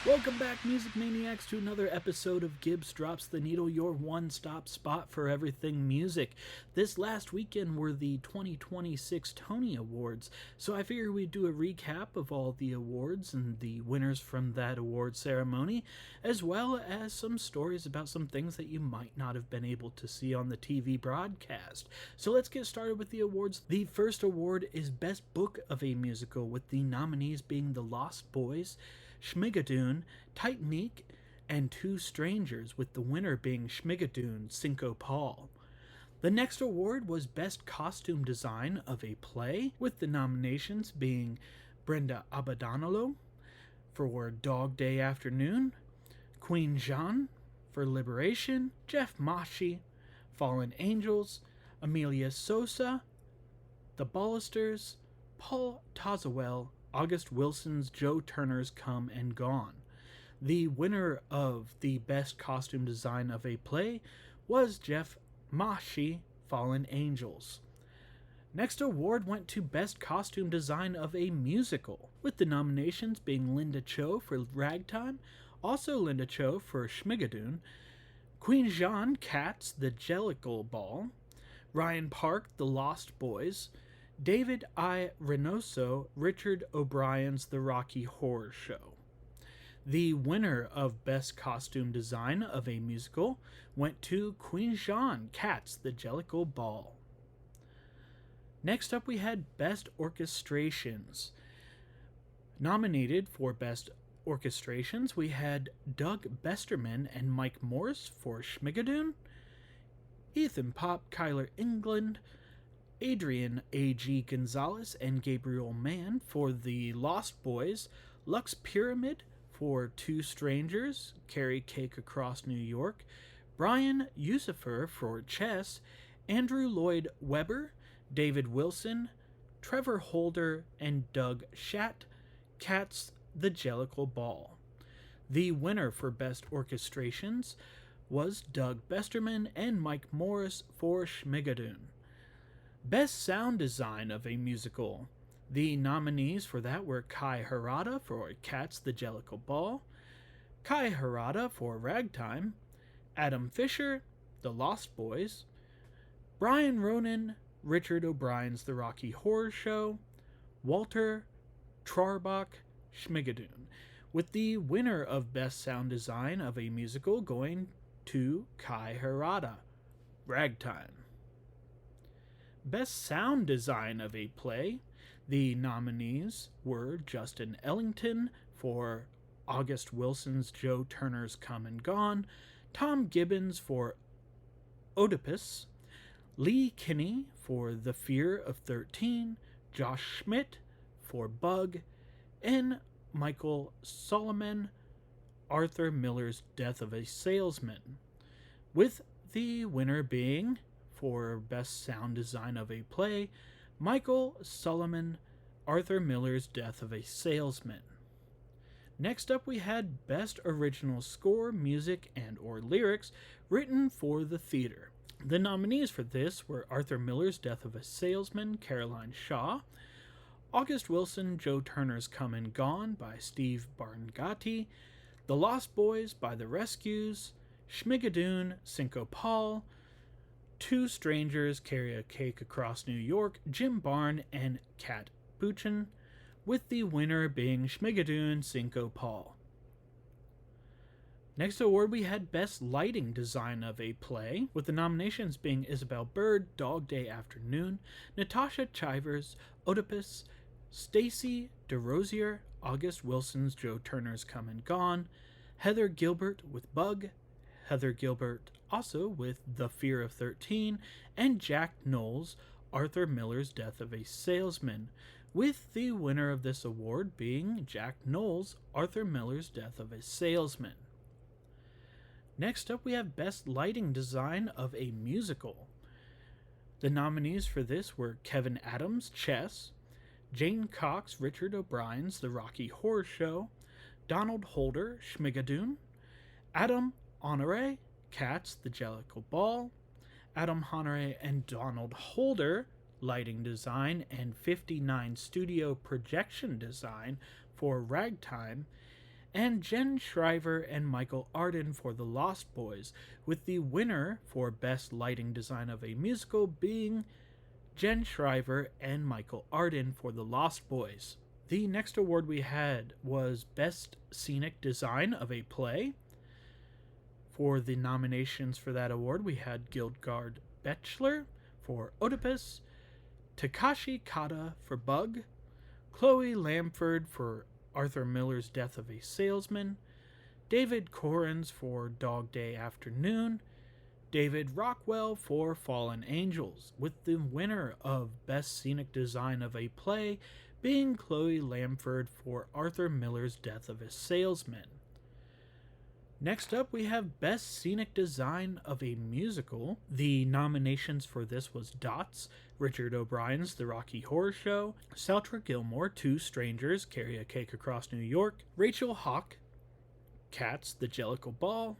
Welcome back, Music Maniacs, to another episode of Gibbs Drops the Needle, your one-stop spot for everything music. This last weekend were the 2026 Tony Awards, so I figured we'd do a recap of all the awards and the winners from that award ceremony, as well as some stories about some things that you might not have been able to see on the TV broadcast. So let's get started with the awards. The first award is Best Book of a Musical, with the nominees being The Lost Boys, Schmigadoon, Titanic, and Two Strangers, with the winner being Schmigadoon, Cinco Paul. The next award was Best Costume Design of a Play, with the nominations being Brenda Abadonolo for Dog Day Afternoon, Queen Jean for Liberation, Jeff Mashi, Fallen Angels, Amelia Sosa, The Ballisters, Paul Tazewell, August Wilson's Joe Turner's Come and Gone. The winner of the Best Costume Design of a Play was Jeff Mashi, Fallen Angels. Next award went to Best Costume Design of a Musical, with the nominations being Linda Cho for Ragtime, also Linda Cho for Schmigadoon, Queen Jean, Cats, The Jellicle Ball, Ryan Park, The Lost Boys, David I. Reynoso, Richard O'Brien's The Rocky Horror Show. The winner of Best Costume Design of a Musical went to Queen Jean, Cats, The Jellicle Ball. Next up, we had Best Orchestrations. Nominated for Best Orchestrations, we had Doug Besterman and Mike Morris for Schmigadoon, Ethan Pop, Kyler England, Adrian A.G. Gonzalez and Gabriel Mann for The Lost Boys, Lux Pyramid for Two Strangers, Carry Cake Across New York, Brian Yusufer for Chess, Andrew Lloyd Webber, David Wilson, Trevor Holder, and Doug Schatt, Cats, The Jellicle Ball. The winner for Best Orchestrations was Doug Besterman and Mike Morris for Schmigadoon. Best Sound Design of a Musical. The nominees for that were Kai Harada for Cats, The Jellicle Ball, Kai Harada for Ragtime, Adam Fisher, The Lost Boys, Brian Ronan, Richard O'Brien's The Rocky Horror Show, Walter Trarbach, Schmigadoon, with the winner of Best Sound Design of a Musical going to Kai Harada, Ragtime. Best Sound Design of a Play. The nominees were Justin Ellington for August Wilson's Joe Turner's Come and Gone, Tom Gibbons for Oedipus, Lee Kinney for The Fear of 13, Josh Schmidt for Bug, and Michael Solomon, Arthur Miller's Death of a Salesman, with the winner being, for Best Sound Design of a Play, Michael Solomon, Arthur Miller's Death of a Salesman. Next up, we had Best Original Score, Music, and/or Lyrics written for the theater. The nominees for this were Arthur Miller's Death of a Salesman, Caroline Shaw, August Wilson, Joe Turner's Come and Gone by Steve Barngati, The Lost Boys by The Rescues, Schmigadoon, Cinco Paul, Two Strangers, Carry a Cake Across New York, Jim Barn, and Kat Buchan, with the winner being Schmigadoon, Cinco Paul. Next award, we had Best Lighting Design of a Play, with the nominations being Isabel Bird, Dog Day Afternoon, Natasha Chivers, Oedipus, Stacy DeRosier, August Wilson's Joe Turner's Come and Gone, Heather Gilbert with Bug, Heather Gilbert also with The Fear of 13, and Jack Knowles, Arthur Miller's Death of a Salesman, with the winner of this award being Jack Knowles, Arthur Miller's Death of a Salesman. Next up, we have Best Lighting Design of a Musical. The nominees for this were Kevin Adams, Chess, Jane Cox, Richard O'Brien's The Rocky Horror Show, Donald Holder, Schmigadoon, Adam Honore, Cats, The Jellicle Ball, Adam Honore and Donald Holder, Lighting Design and 59 Studio Projection Design for Ragtime, and Jen Shriver and Michael Arden for The Lost Boys, with the winner for Best Lighting Design of a Musical being Jen Shriver and Michael Arden for The Lost Boys. The next award we had was Best Scenic Design of a Play. For the nominations for that award, we had Gildgard Bechler for Oedipus, Takashi Kata for Bug, Chloe Lamford for Arthur Miller's Death of a Salesman, David Corrins for Dog Day Afternoon, David Rockwell for Fallen Angels, with the winner of Best Scenic Design of a Play being Chloe Lamford for Arthur Miller's Death of a Salesman. Next up, we have Best Scenic Design of a Musical. The nominations for this was Dots, Richard O'Brien's The Rocky Horror Show, Saltra Gilmore, Two Strangers, Carry a Cake Across New York, Rachel Hawk, Cats, The Jellicle Ball,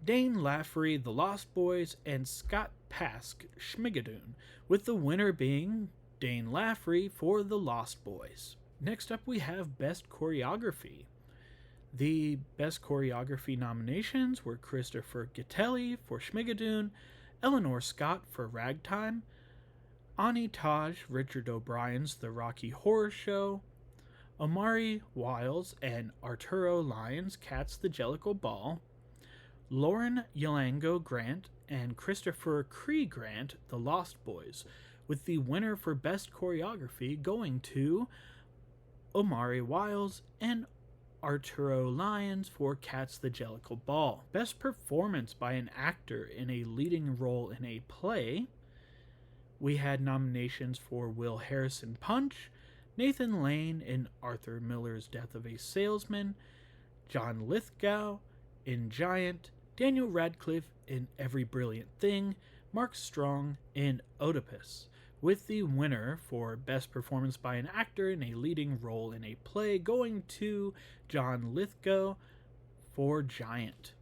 Dane Laffery, The Lost Boys, and Scott Pask, Schmigadoon, with the winner being Dane Laffery for The Lost Boys. Next up, we have Best Choreography. The Best Choreography nominations were Christopher Gitelli for Schmigadoon, Eleanor Scott for Ragtime, Ani Taj, Richard O'Brien's The Rocky Horror Show, Omari Wiles and Arturo Lyons, Cats, The Jellicle Ball, Lauren Yalango Grant and Christopher Cree Grant, The Lost Boys, with the winner for Best Choreography going to Omari Wiles and Arturo Lyons for Cats, The Jellicle Ball. Best Performance by an Actor in a Leading Role in a Play. We had nominations for Will Harrison Punch, Nathan Lane in Arthur Miller's Death of a Salesman, John Lithgow in Giant, Daniel Radcliffe in Every Brilliant Thing, Mark Strong in Oedipus, with the winner for Best Performance by an Actor in a Leading Role in a Play going to John Lithgow for Giant.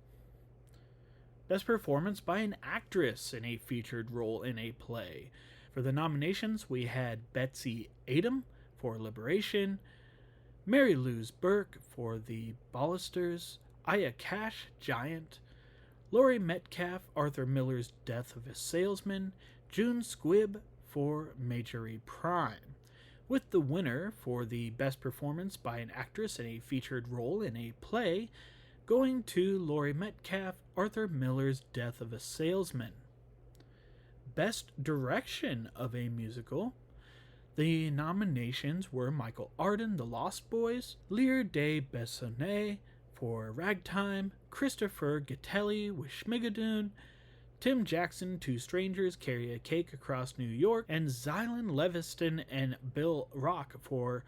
Best Performance by an Actress in a Featured Role in a Play. For the nominations, we had Betsy Adom for Liberation, Mary Louise Burke for The Ballisters, Aya Cash, Giant, Laurie Metcalf, Arthur Miller's Death of a Salesman, June Squibb for Majorie Prime, with the winner for the Best Performance by an Actress in a Featured Role in a Play going to Laurie Metcalf, Arthur Miller's Death of a Salesman. Best Direction of a Musical. The nominations were Michael Arden, The Lost Boys, Lear de Bessonnet for Ragtime, Christopher Gitelli with Schmigadoon, Tim Jackson, Two Strangers, Carry a Cake Across New York, and Zylan Leviston and Bill Rock for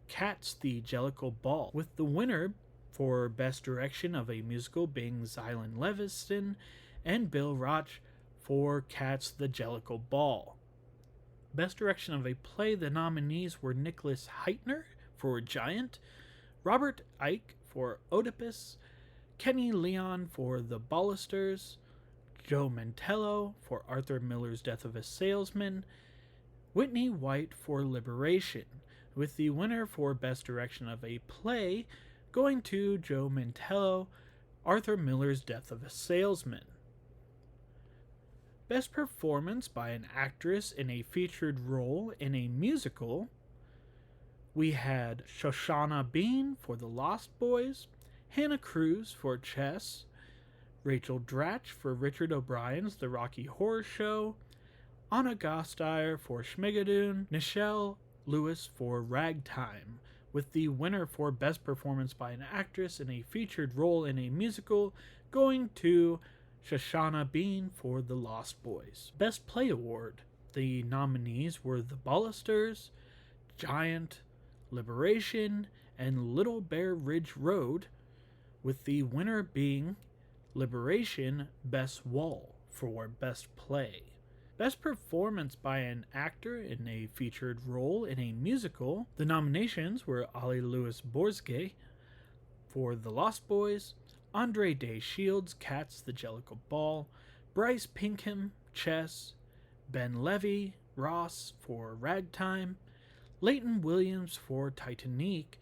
Cats, The Jellicle Ball, with the winner for Best Direction of a Musical being Zylan Leviston and Bill Rock for Cats, The Jellicle Ball. Best Direction of a Play, the nominees were Nicholas Heitner for Giant, Robert Icke for Oedipus, Kenny Leon for The Ballisters, Joe Mantello for Arthur Miller's Death of a Salesman, Whitney White for Liberation, with the winner for Best Direction of a Play going to Joe Mantello, Arthur Miller's Death of a Salesman. Best Performance by an Actress in a Featured Role in a Musical. We had Shoshana Bean for The Lost Boys, Hannah Cruz for Chess, Rachel Dratch for Richard O'Brien's The Rocky Horror Show, Anna Gasteyer for Schmigadoon, Nichelle Lewis for Ragtime, with the winner for Best Performance by an Actress in a Featured Role in a Musical going to Shoshana Bean for The Lost Boys. Best Play Award. The nominees were The Ballisters, Giant, Liberation, and Little Bear Ridge Road, with the winner being Liberation Bess Wall for Best Play. Best Performance by an Actor in a Featured Role in a Musical. The nominations were Ali Louis Borzge for The Lost Boys, Andre Day Shields, Cats, The Jellicle Ball, Bryce Pinkham, Chess, Ben Levy, Ross for Ragtime, Leighton Williams for Titanic,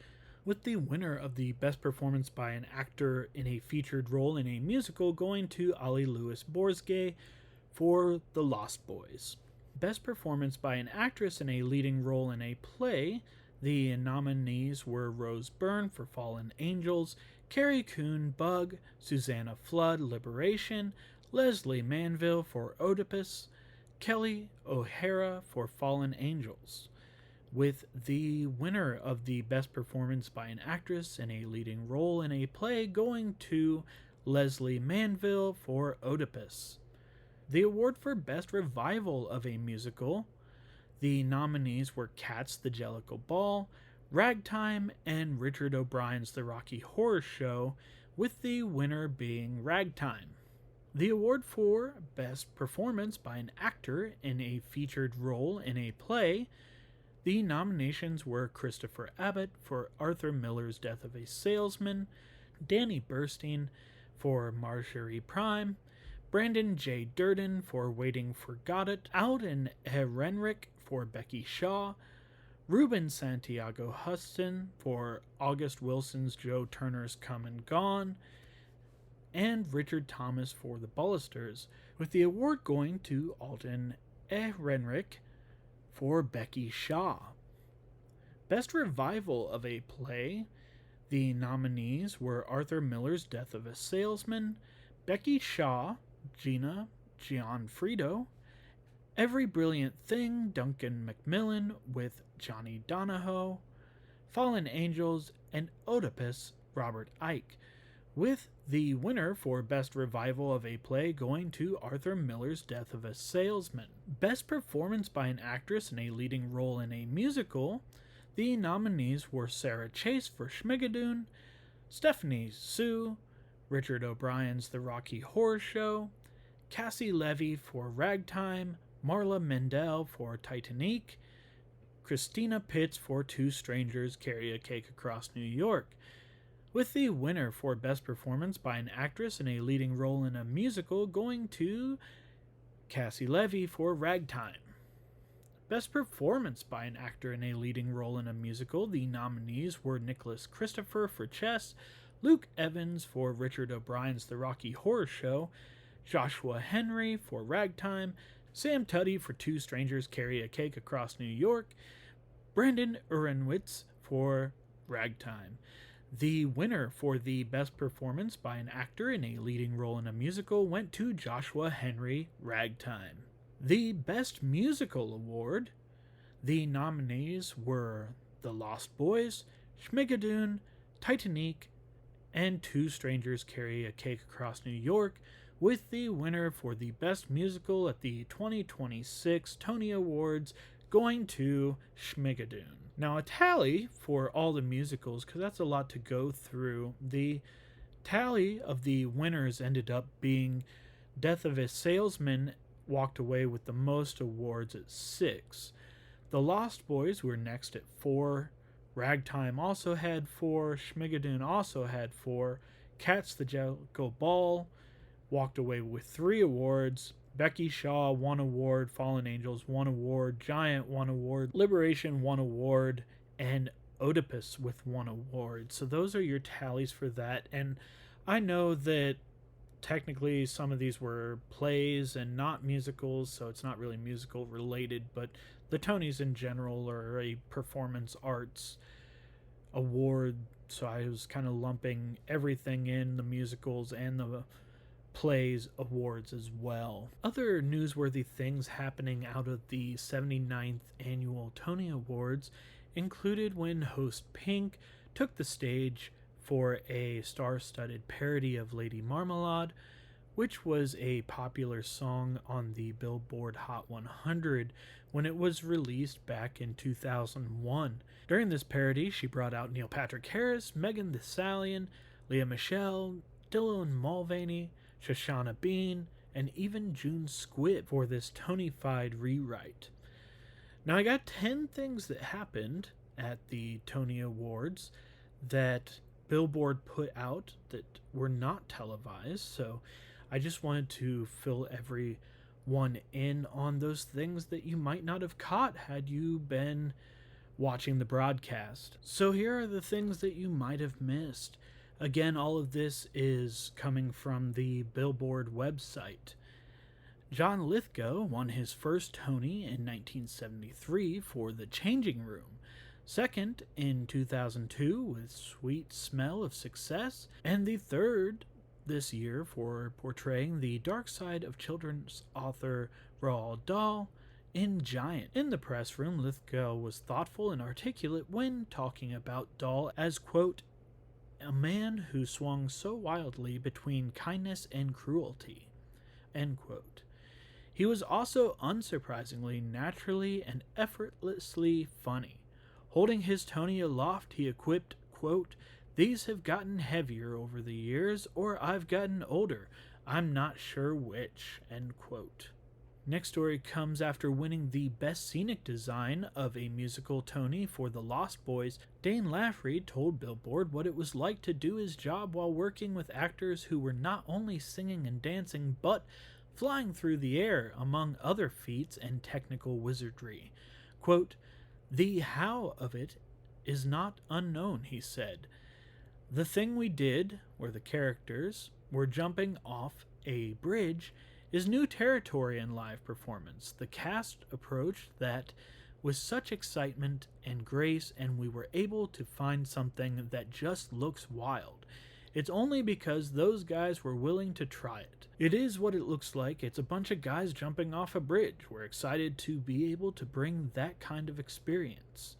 with the winner of the Best Performance by an Actor in a Featured Role in a Musical going to Ali Louis Borzge for The Lost Boys. Best Performance by an Actress in a Leading Role in a Play, the nominees were Rose Byrne for Fallen Angels, Carrie Coon, Bug, Susanna Flood, Liberation, Leslie Manville for Oedipus, Kelly O'Hara for Fallen Angels, with the winner of the Best Performance by an Actress in a Leading Role in a Play going to Leslie Manville for Oedipus. The award for Best Revival of a Musical, the nominees were Cats the Jellicle Ball, Ragtime, and Richard O'Brien's The Rocky Horror Show, with the winner being Ragtime. The award for Best Performance by an Actor in a Featured Role in a Play, the nominations were Christopher Abbott for Arthur Miller's Death of a Salesman, Danny Burstein for Marjorie Prime, Brandon J. Durden for Waiting for Godot, Alden Ehrenreich for Becky Shaw, Ruben Santiago Huston for August Wilson's Joe Turner's Come and Gone, and Richard Thomas for The Ballisters, with the award going to Alden Ehrenreich for Becky Shaw. Best Revival of a Play, the nominees were Arthur Miller's Death of a Salesman, Becky Shaw, Gina Gianfrido, Every Brilliant Thing, Duncan Macmillan with Johnny Donahoe, Fallen Angels, and Oedipus, Robert Icke, with the winner for Best Revival of a Play going to Arthur Miller's Death of a Salesman. Best Performance by an Actress in a Leading Role in a Musical, the nominees were Sarah Chase for Schmigadoon, Stephanie Sue, Richard O'Brien's The Rocky Horror Show, Cassie Levy for Ragtime, Marla Mendel for Titanic, Christina Pitts for Two Strangers Carry a Cake Across New York, with the winner for Best Performance by an Actress in a Leading Role in a Musical going to Cassie Levy for Ragtime. Best Performance by an Actor in a Leading Role in a Musical, the nominees were Nicholas Christopher for Chess, Luke Evans for Richard O'Brien's The Rocky Horror Show, Joshua Henry for Ragtime, Sam Tuddy for Two Strangers Carry a Cake Across New York, Brandon Urenwitz for Ragtime. The winner for the Best Performance by an Actor in a Leading Role in a Musical went to Joshua Henry, Ragtime. The Best Musical Award, the nominees were The Lost Boys, Schmigadoon, Titanic, and Two Strangers Carry a Cake Across New York, with the winner for the Best Musical at the 2026 Tony Awards going to Schmigadoon. Now, a tally for all the musicals, because that's a lot to go through. The tally of the winners ended up being Death of a Salesman walked away with the most awards at 6. The Lost Boys were next at 4. Ragtime also had 4. Schmigadoon also had 4. Cats the Jellicle Ball walked away with 3 awards. Becky Shaw, 1 award. Fallen Angels, 1 award. Giant, 1 award. Liberation, 1 award. And Oedipus with 1 award. So those are your tallies for that. And I know that technically some of these were plays and not musicals, so it's not really musical related, but the Tonys in general are a performance arts award, so I was kind of lumping everything in, the musicals and the plays awards as well. Other newsworthy things happening out of the 79th annual Tony Awards included when host Pink took the stage for a star-studded parody of Lady Marmalade, which was a popular song on the Billboard Hot 100 when it was released back in 2001. During this parody, she brought out Neil Patrick Harris, Megan Thee Stallion, Leah Michele, Dylan Mulvaney, Shoshana Bean, and even June Squibb for this Tony-fied rewrite. Now, I got 10 things that happened at the Tony Awards that Billboard put out that were not televised, so I just wanted to fill everyone in on those things that you might not have caught had you been watching the broadcast. So here are the things that you might have missed. Again, all of this is coming from the Billboard website. John Lithgow won his first Tony in 1973 for The Changing Room, second in 2002 with Sweet Smell of Success, and the third this year for portraying the dark side of children's author Roald Dahl in Giant. In the press room, Lithgow was thoughtful and articulate when talking about Dahl as, quote, a man who swung so wildly between kindness and cruelty, end quote. He was also unsurprisingly naturally and effortlessly funny. Holding his Tony aloft, he equipped, quote, these have gotten heavier over the years, or I've gotten older. I'm not sure which, end quote. Next story comes after winning the Best Scenic Design of a Musical Tony for The Lost Boys. Dane Laffrey told Billboard what it was like to do his job while working with actors who were not only singing and dancing, but flying through the air, among other feats and technical wizardry. Quote, the how of it is not unknown, he said. The thing we did, where the characters were jumping off a bridge, is new territory in live performance. The cast approached that with such excitement and grace, and we were able to find something that just looks wild. It's only because those guys were willing to try it. It is what it looks like. It's a bunch of guys jumping off a bridge. We're excited to be able to bring that kind of experience.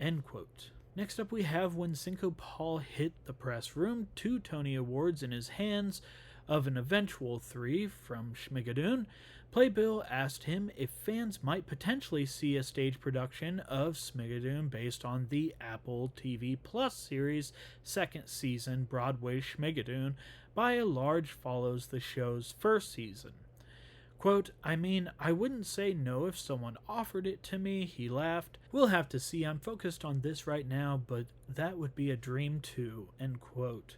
End quote. Next up we have when Cinco Paul hit the press room, 2 Tony Awards in his hands of an eventual 3 from Schmigadoon. Playbill asked him if fans might potentially see a stage production of Schmigadoon based on the Apple TV Plus series' second season, Broadway Schmigadoon, by a large follows the show's first season. Quote, I mean, I wouldn't say no if someone offered it to me, he laughed. We'll have to see, I'm focused on this right now, but that would be a dream too, end quote.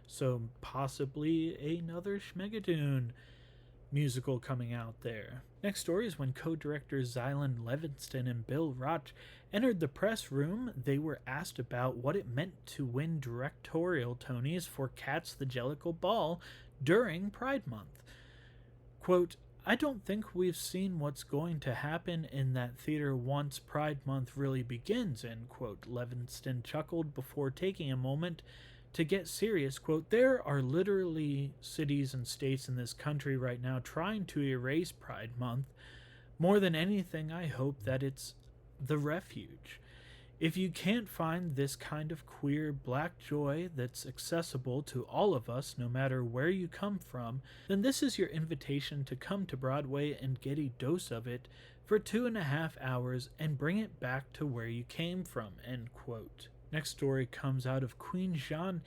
So possibly another Schmigadoon musical coming out there. Next story is when co-directors Zylan Levinston and Bill Roch entered the press room. They were asked about what it meant to win directorial Tonys for Cats the Jellicle Ball during Pride Month. Quote, I don't think we've seen what's going to happen in that theater once Pride Month really begins, end quote. Levinston chuckled before taking a moment to get serious. Quote, there are literally cities and states in this country right now trying to erase Pride Month. More than anything, I hope that it's the refuge. If you can't find this kind of queer black joy that's accessible to all of us, no matter where you come from, then this is your invitation to come to Broadway and get a dose of it for 2.5 hours and bring it back to where you came from, end quote. Next story comes out of Queen Jean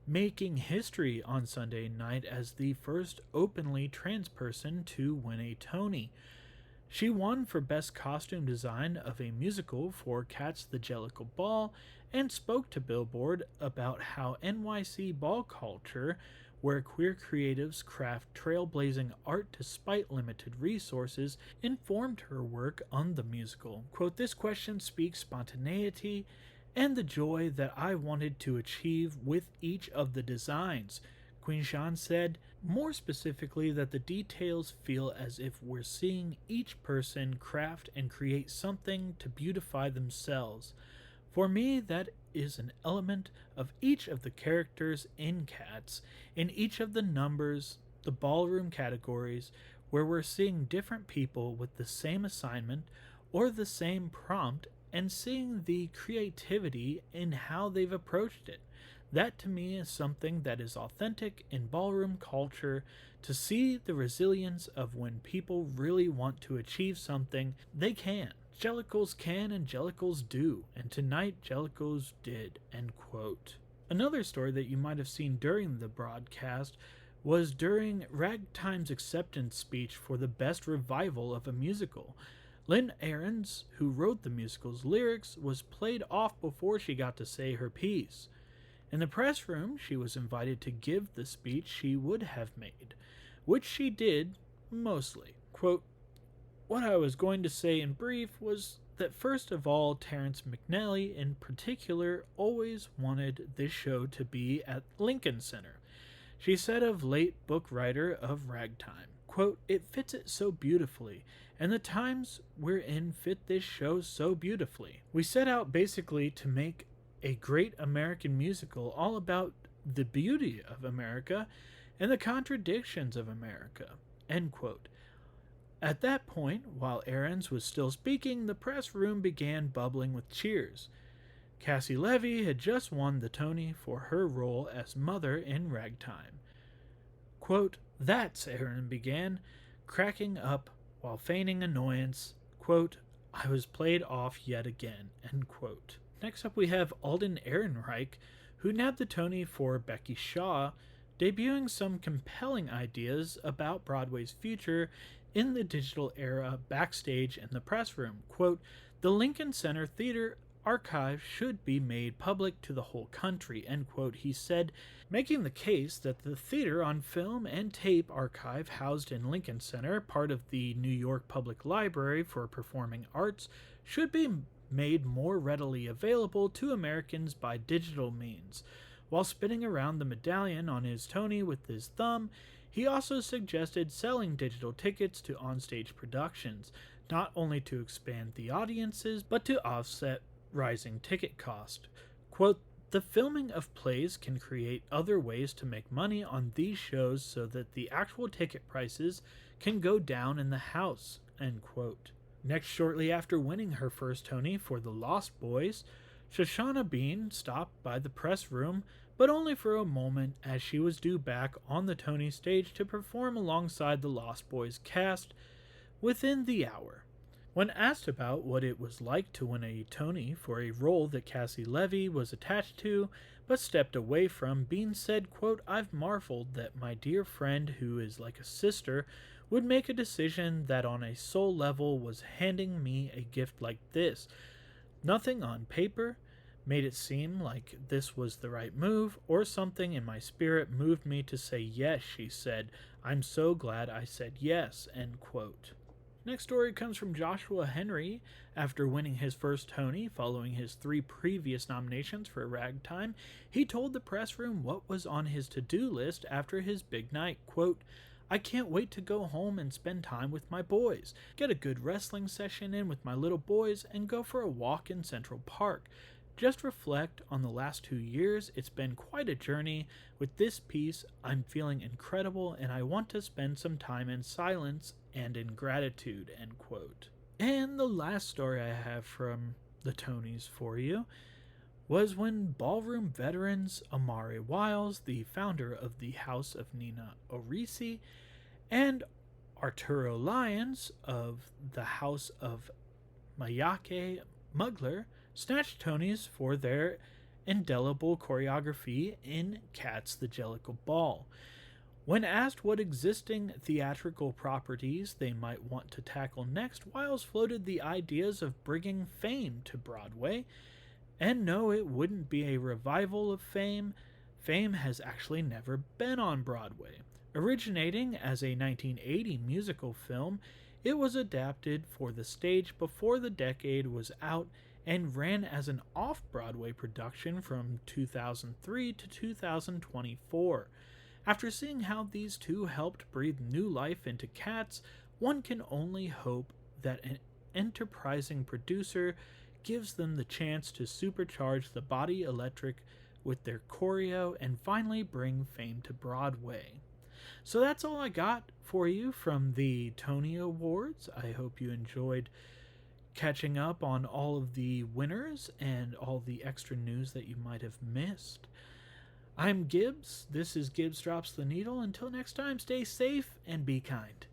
making history on Sunday night as the first openly trans person to win a Tony. She won for Best Costume Design of a Musical for Cats the Jellicle Ball and spoke to Billboard about how NYC ball culture, where queer creatives craft trailblazing art despite limited resources, informed her work on the musical. Quote, this question speaks spontaneity and the joy that I wanted to achieve with each of the designs. Queen Jean said, more specifically that the details feel as if we're seeing each person craft and create something to beautify themselves. For me, that is an element of each of the characters in Cats, in each of the numbers, the ballroom categories, where we're seeing different people with the same assignment or the same prompt and seeing the creativity in how they've approached it. That to me is something that is authentic in ballroom culture, to see the resilience of when people really want to achieve something, they can. Jellicles can and Jellicles do, and tonight Jellicles did, end quote. Another story that you might have seen during the broadcast was during Ragtime's acceptance speech for the best revival of a musical. Lynn Ahrens, who wrote the musical's lyrics, was played off before she got to say her piece. In the press room, she was invited to give the speech she would have made, which she did, mostly. Quote, what I was going to say in brief was that first of all, Terrence McNally in particular always wanted this show to be at Lincoln Center. She said of late book writer of Ragtime, quote, "It fits it so beautifully, and the times we're in fit this show so beautifully. We set out basically to make a great American musical all about the beauty of America and the contradictions of America," end quote. At that point, while Ahrens was still speaking, the press room began bubbling with cheers. Cassie Levy had just won the Tony for her role as Mother in Ragtime. Quote, "That's," Aaron began, cracking up while feigning annoyance. Quote, "I was played off yet again," end quote. Next up we have Alden Ehrenreich, who nabbed the Tony for Becky Shaw, debuting some compelling ideas about Broadway's future in the digital era backstage in the press room. Quote, "The Lincoln Center Theater archive should be made public to the whole country," end quote, he said, making the case that the theater on film and tape archive housed in Lincoln Center, part of the New York Public Library for Performing Arts, should be made more readily available to Americans by digital means. While spinning around the medallion on his Tony with his thumb, he also suggested selling digital tickets to onstage productions, not only to expand the audiences, but to offset rising ticket cost. Quote, "The filming of plays can create other ways to make money on these shows so that the actual ticket prices can go down in the house," end quote. Next, shortly after winning her first Tony for The Lost Boys, Shoshana Bean stopped by the press room, but only for a moment, as she was due back on the Tony stage to perform alongside the Lost Boys cast within the hour. When asked about what it was like to win a Tony for a role that Cassie Levy was attached to but stepped away from, Bean said, quote, "I've marveled that my dear friend, who is like a sister, would make a decision that on a soul level was handing me a gift like this. Nothing on paper made it seem like this was the right move, or something in my spirit moved me to say yes," she said. "I'm so glad I said yes," end quote. Next story comes from Joshua Henry. After winning his first Tony following his 3 previous nominations for Ragtime, he told the press room what was on his to-do list after his big night. Quote, "I can't wait to go home and spend time with my boys, get a good wrestling session in with my little boys, and go for a walk in Central Park. Just reflect on the last 2 years. It's been quite a journey. With this piece, I'm feeling incredible, and I want to spend some time in silence and in gratitude," end quote. And the last story I have from the Tonys for you was when ballroom veterans Amari Wiles, the founder of the House of Nina Orisi, and Arturo Lyons of the House of Mayake Mugler snatched Tonys for their indelible choreography in Cats the Jellicle Ball. When asked what existing theatrical properties they might want to tackle next, Wiles floated the ideas of bringing Fame to Broadway. And no, it wouldn't be a revival of Fame. Fame has actually never been on Broadway. Originating as a 1980 musical film, it was adapted for the stage before the decade was out and ran as an off-Broadway production from 2003 to 2024. After seeing how these two helped breathe new life into Cats, one can only hope that an enterprising producer gives them the chance to supercharge the Body Electric with their choreo and finally bring Fame to Broadway. So that's all I got for you from the Tony Awards. I hope you enjoyed catching up on all of the winners and all the extra news that you might have missed. I'm Gibbs. This is Gibbs Drops the Needle. Until next time, stay safe and be kind.